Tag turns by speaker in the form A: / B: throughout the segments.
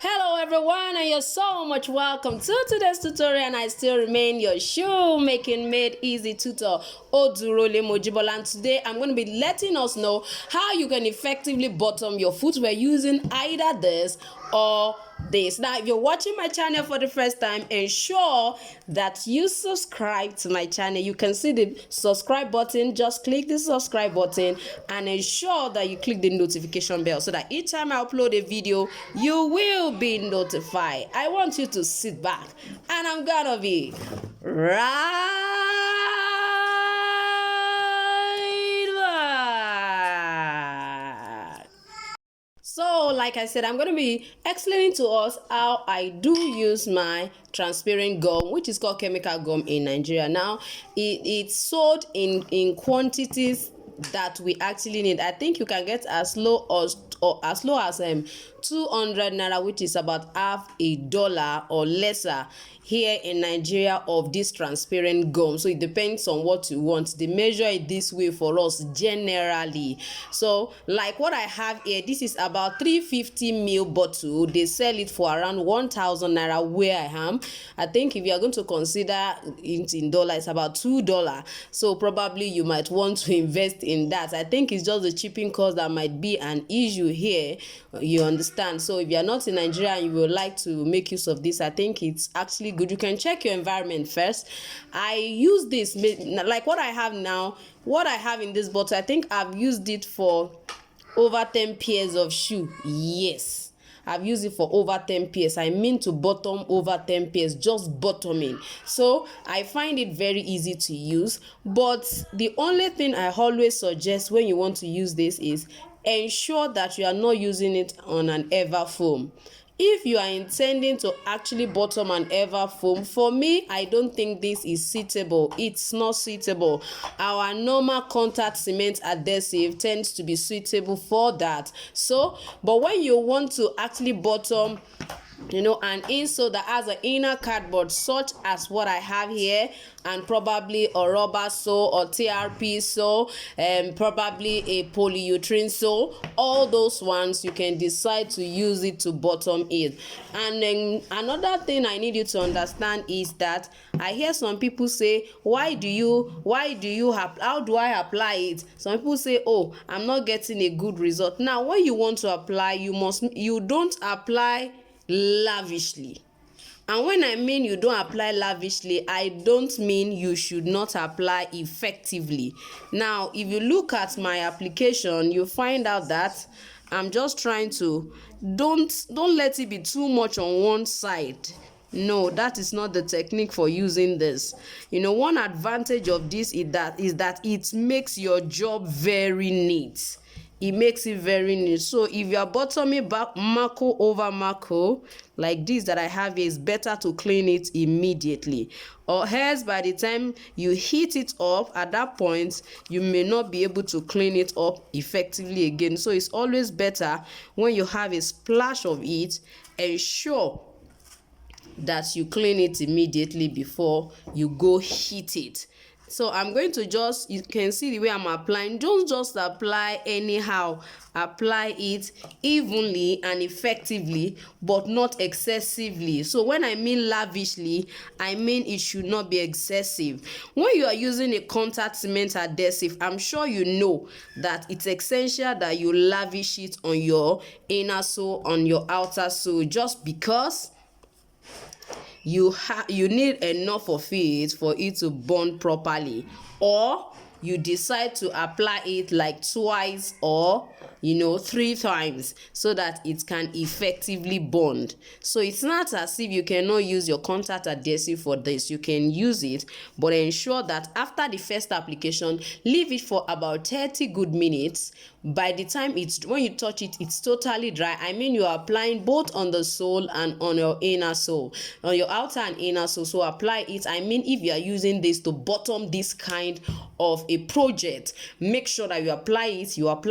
A: Hello everyone, and you're so much welcome to today's tutorial, and I still remain your shoemaking made easy tutor Odurole Mojibola. And today I'm going to be letting us know how you can effectively bottom your footwear using either this or this. Now, if you're watching my channel for the first time, ensure that you subscribe to my channel. You can see the subscribe button. Just click the subscribe button and ensure that you click the notification bell so that each time I upload a video, you will be notified. I want you to sit back and I'm gonna be right back. So, like I said, I'm going to be explaining to us how I do use my transparent gum, which is called chemical gum in Nigeria. Now, it's sold in quantities that we actually need. I think you can get as low as 200 naira, which is about half a dollar or lesser here in Nigeria, of this transparent gum. So it depends on what you want. They measure it this way for us generally. So like what I have here, this is about 350 ml bottle. They sell it for around 1,000 naira where I am. I think if you are going to consider it in dollars, it's about $2. So probably you might want to invest in that. I think it's just the shipping cost that might be an issue here. You understand? So if you are not in Nigeria and you would like to make use of this, I think it's actually good. You can check your environment first. I use this like what I have now. What I have in this bottle, I think I've used it for over 10 pairs of shoe. Yes, I've used it for over 10 pairs. I mean to bottom over 10 pairs, just bottoming. So I find it very easy to use. But the only thing I always suggest when you want to use this is ensure that you are not using it on an ever foam. If you are intending to actually bottom an ever foam, for me, I don't think this is suitable. It's not suitable. Our normal contact cement adhesive tends to be suitable for that. So, but when you want to actually bottom, an insole that has an inner cardboard such as what I have here, and probably a rubber sole or TRP sole, and probably a polyurethane sole, all those ones you can decide to use it to bottom it. And then another thing I need you to understand is that I hear some people say, how do I apply it? Some people say, oh, I'm not getting a good result. Now when you want to apply, you don't apply lavishly. And when I mean you don't apply lavishly, I don't mean you should not apply effectively. Now if you look at my application, you find out that I'm just trying to don't let it be too much on one side. No, that is not the technique for using this. One advantage of this is that it makes your job very neat. It makes it very neat. So if you are bottoming back marco over marco like this that I have here, it's better to clean it immediately, or else by the time you heat it up, at that point you may not be able to clean it up effectively again. So it's always better when you have a splash of it, ensure that you clean it immediately before you go heat it. So I'm going to you can see the way I'm applying. Don't just apply anyhow. Apply it evenly and effectively, but not excessively. So when I mean lavishly, I mean it should not be excessive. When you are using a contact cement adhesive, I'm sure you know that it's essential that you lavish it on your inner sole, on your outer sole, just because you need enough of it for it to bond properly, or you decide to apply it like twice or 3 times so that it can effectively bond. So it's not as if you cannot use your contact adhesive for this. You can use it, but ensure that after the first application, leave it for about 30 good minutes. By the time when you touch it, it's totally dry. I mean, you are applying both on the sole and on your inner sole, on your outer and inner sole. So apply it. I mean, if you are using this to bottom this kind of a project, make sure that you apply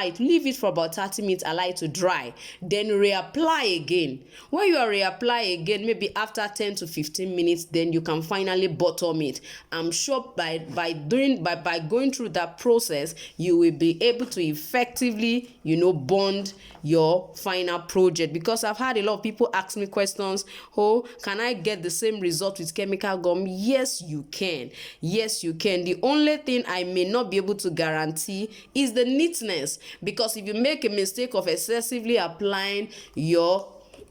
A: it. Leave it for about about 30 minutes, allow it to dry, then reapply again. When you reapply again, maybe after 10 to 15 minutes, then you can finally bottom it. I'm sure by going through that process, you will be able to effectively, bond your final project. Because I've had a lot of people ask me questions, oh, can I get the same result with chemical gum? Yes, you can. Yes, you can. The only thing I may not be able to guarantee is the neatness, because if you make a mistake of excessively applying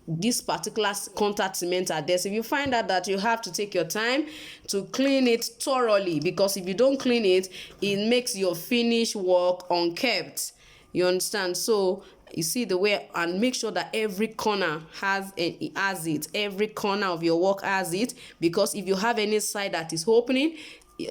A: this particular contact cement adhesive, you find out that you have to take your time to clean it thoroughly, because if you don't clean it, it makes your finished work unkept. You understand? So you see the way, and make sure that every corner has it. Every corner of your work has it, because if you have any side that is opening,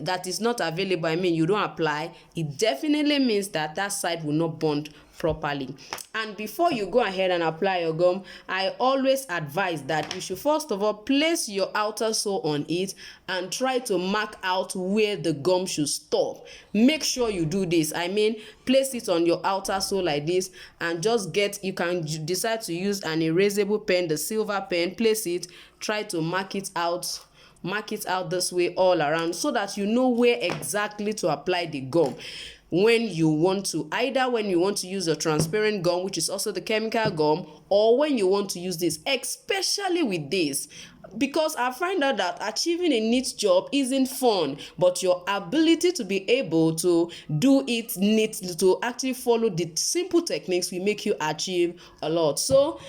A: that is not available, you don't apply, it definitely means that that side will not bond properly. And before you go ahead and apply your gum, I always advise that you should first of all place your outer sole on it and try to mark out where the gum should stop. Make sure you do this. Place it on your outer sole like this, and just you can decide to use an erasable pen, the silver pen. Place it, try to mark it out this way all around, so that you know where exactly to apply the gum when you want to use a transparent gum, which is also the chemical gum, or when you want to use this, especially with this. Because I find out that achieving a neat job isn't fun, but your ability to be able to do it neatly, to actually follow the simple techniques, will make you achieve a lot. So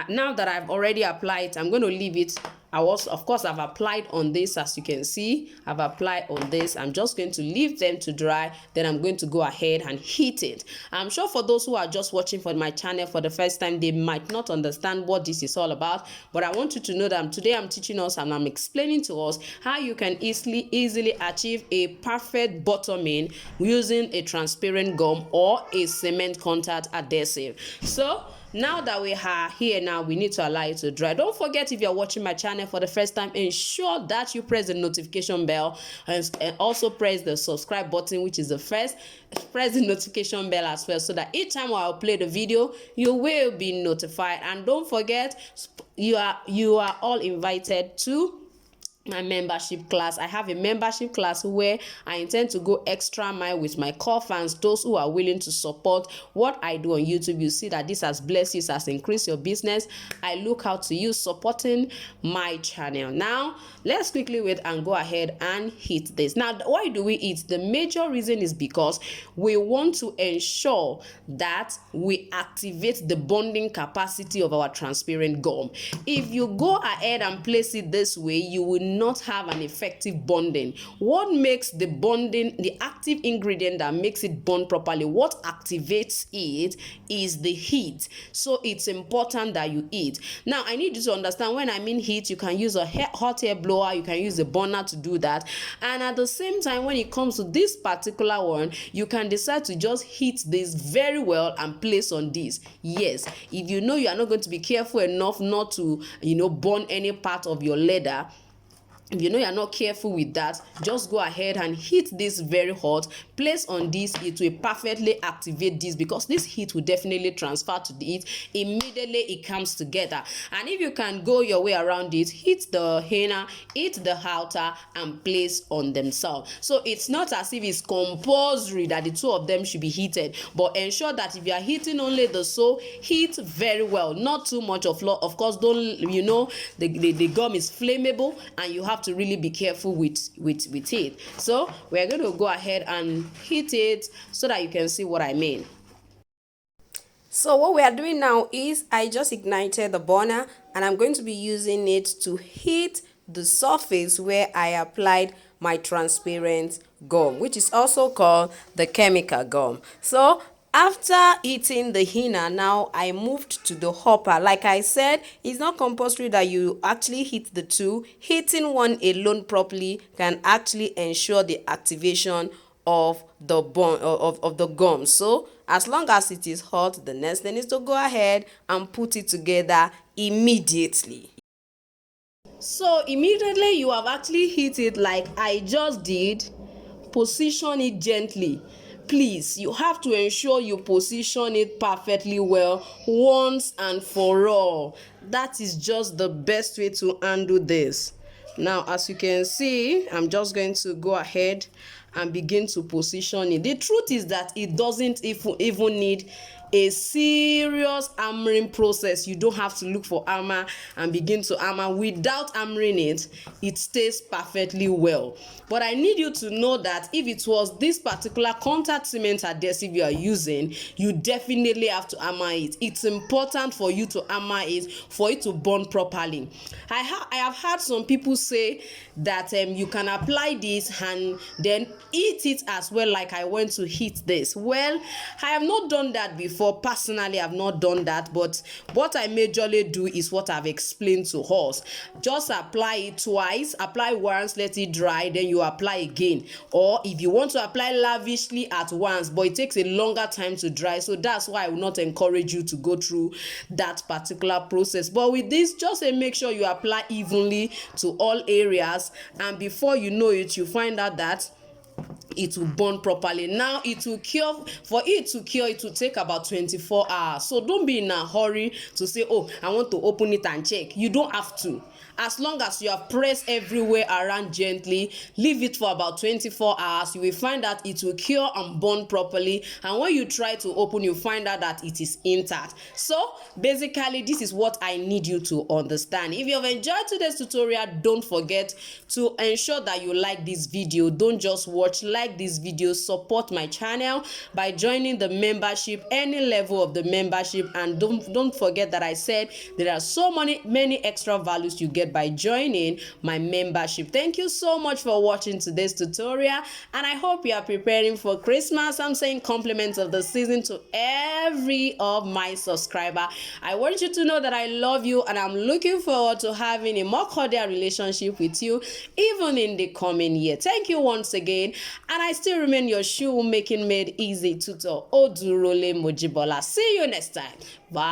A: now that I've already applied, I'm going to leave it. Of course, I've applied on this, as you can see. I've applied on this. I'm just going to leave them to dry. Then I'm going to go ahead and heat it. I'm sure for those who are just watching for my channel for the first time, they might not understand what this is all about. But I want you to know that today I'm teaching us and I'm explaining to us how you can easily achieve a perfect bottoming using a transparent gum or a cement contact adhesive. So now that we are here, we need to allow it to dry. Don't forget, if you're watching my channel for the first time, ensure that you press the notification bell and also press the subscribe button, which is the first. Press the notification bell as well, so that each time I'll play the video, you will be notified. And don't forget, you are all invited to my membership class. I have a membership class where I intend to go extra mile with my core fans, those who are willing to support what I do on YouTube. You see that this has blessed you, this has increased your business. I look out to you supporting my channel. Now let's quickly wait and go ahead and heat this. Now, why do we heat? The major reason is because we want to ensure that we activate the bonding capacity of our transparent gum. If you go ahead and place it this way, you will not have an effective bonding. What makes the bonding, the active ingredient that makes it bond properly, what activates it is the heat. So it's important that you heat. Now, I need you to understand, when I mean heat, you can use a hot air blower, you can use a burner to do that. And at the same time, when it comes to this particular one, you can decide to just heat this very well and place on this. Yes, if you know you are not going to be careful enough not to, burn any part of your leather, if you know you're not careful with that, just go ahead and heat this very hot. Place on this, it will perfectly activate this, because this heat will definitely transfer to the heat. Immediately it comes together. And if you can go your way around it, heat the inner, heat the outer, and place on themselves. So it's not as if it's compulsory that the two of them should be heated, but ensure that if you are heating only the sole, heat very well, not too much of course. Don't, the gum is flammable, and you have to really be careful with it. So we're going to go ahead and heat it so that you can see what I mean. So what we are doing now is, I just ignited the burner and I'm going to be using it to heat the surface where I applied my transparent gum, which is also called the chemical gum. So after heating the inner, now I moved to the upper. Like I said, it's not compulsory that you actually heat the two. Heating one alone properly can actually ensure the activation of the bond of the gum. So as long as it is hot, the next thing is to go ahead and put it together immediately. So immediately you have actually hit it like I just did. Position it gently. please, you have to ensure you position it perfectly well once and for all. That is just the best way to handle this. Now, as you can see, I'm just going to go ahead and begin to position it. The truth is that it doesn't even need a serious hammering process. You don't have to look for hammer and begin to hammer. Without hammering it, it stays perfectly well. But I need you to know that if it was this particular contact cement adhesive you are using, you definitely have to hammer it. It's important for you to hammer it for it to bond properly. I have heard some people say that you can apply this and then heat it as well, like I went to heat this. Well, I have not done that before. Personally, I've not done that, but what I majorly do is what I've explained to us. Just apply it twice, apply once, let it dry, then you apply again. Or if you want to apply lavishly at once, but it takes a longer time to dry, so that's why I will not encourage you to go through that particular process. But with this, just make sure you apply evenly to all areas, and before you know it, you find out that it will burn properly. Now it will cure. For it to cure, it will take about 24 hours. So don't be in a hurry to say, oh, I want to open it and check. You don't have to. As long as you have pressed everywhere around gently, leave it for about 24 hours. You will find that it will cure and burn properly, and when you try to open, you find out that it is intact. So basically, this is what I need you to understand. If you have enjoyed today's tutorial, don't forget to ensure that you like this video. Don't just watch, like this video. Support my channel by joining the membership, any level of the membership, and don't forget that I said there are so many extra values you get by joining my membership. Thank you so much for watching today's tutorial, and I hope you are preparing for Christmas. I'm saying compliments of the season to every of my subscriber. I want you to know that I love you, and I'm looking forward to having a more cordial relationship with you even in the coming year. Thank you once again, and I still remain your shoemaking made easy tutor, Odurole Mojibola. See you next time. Bye.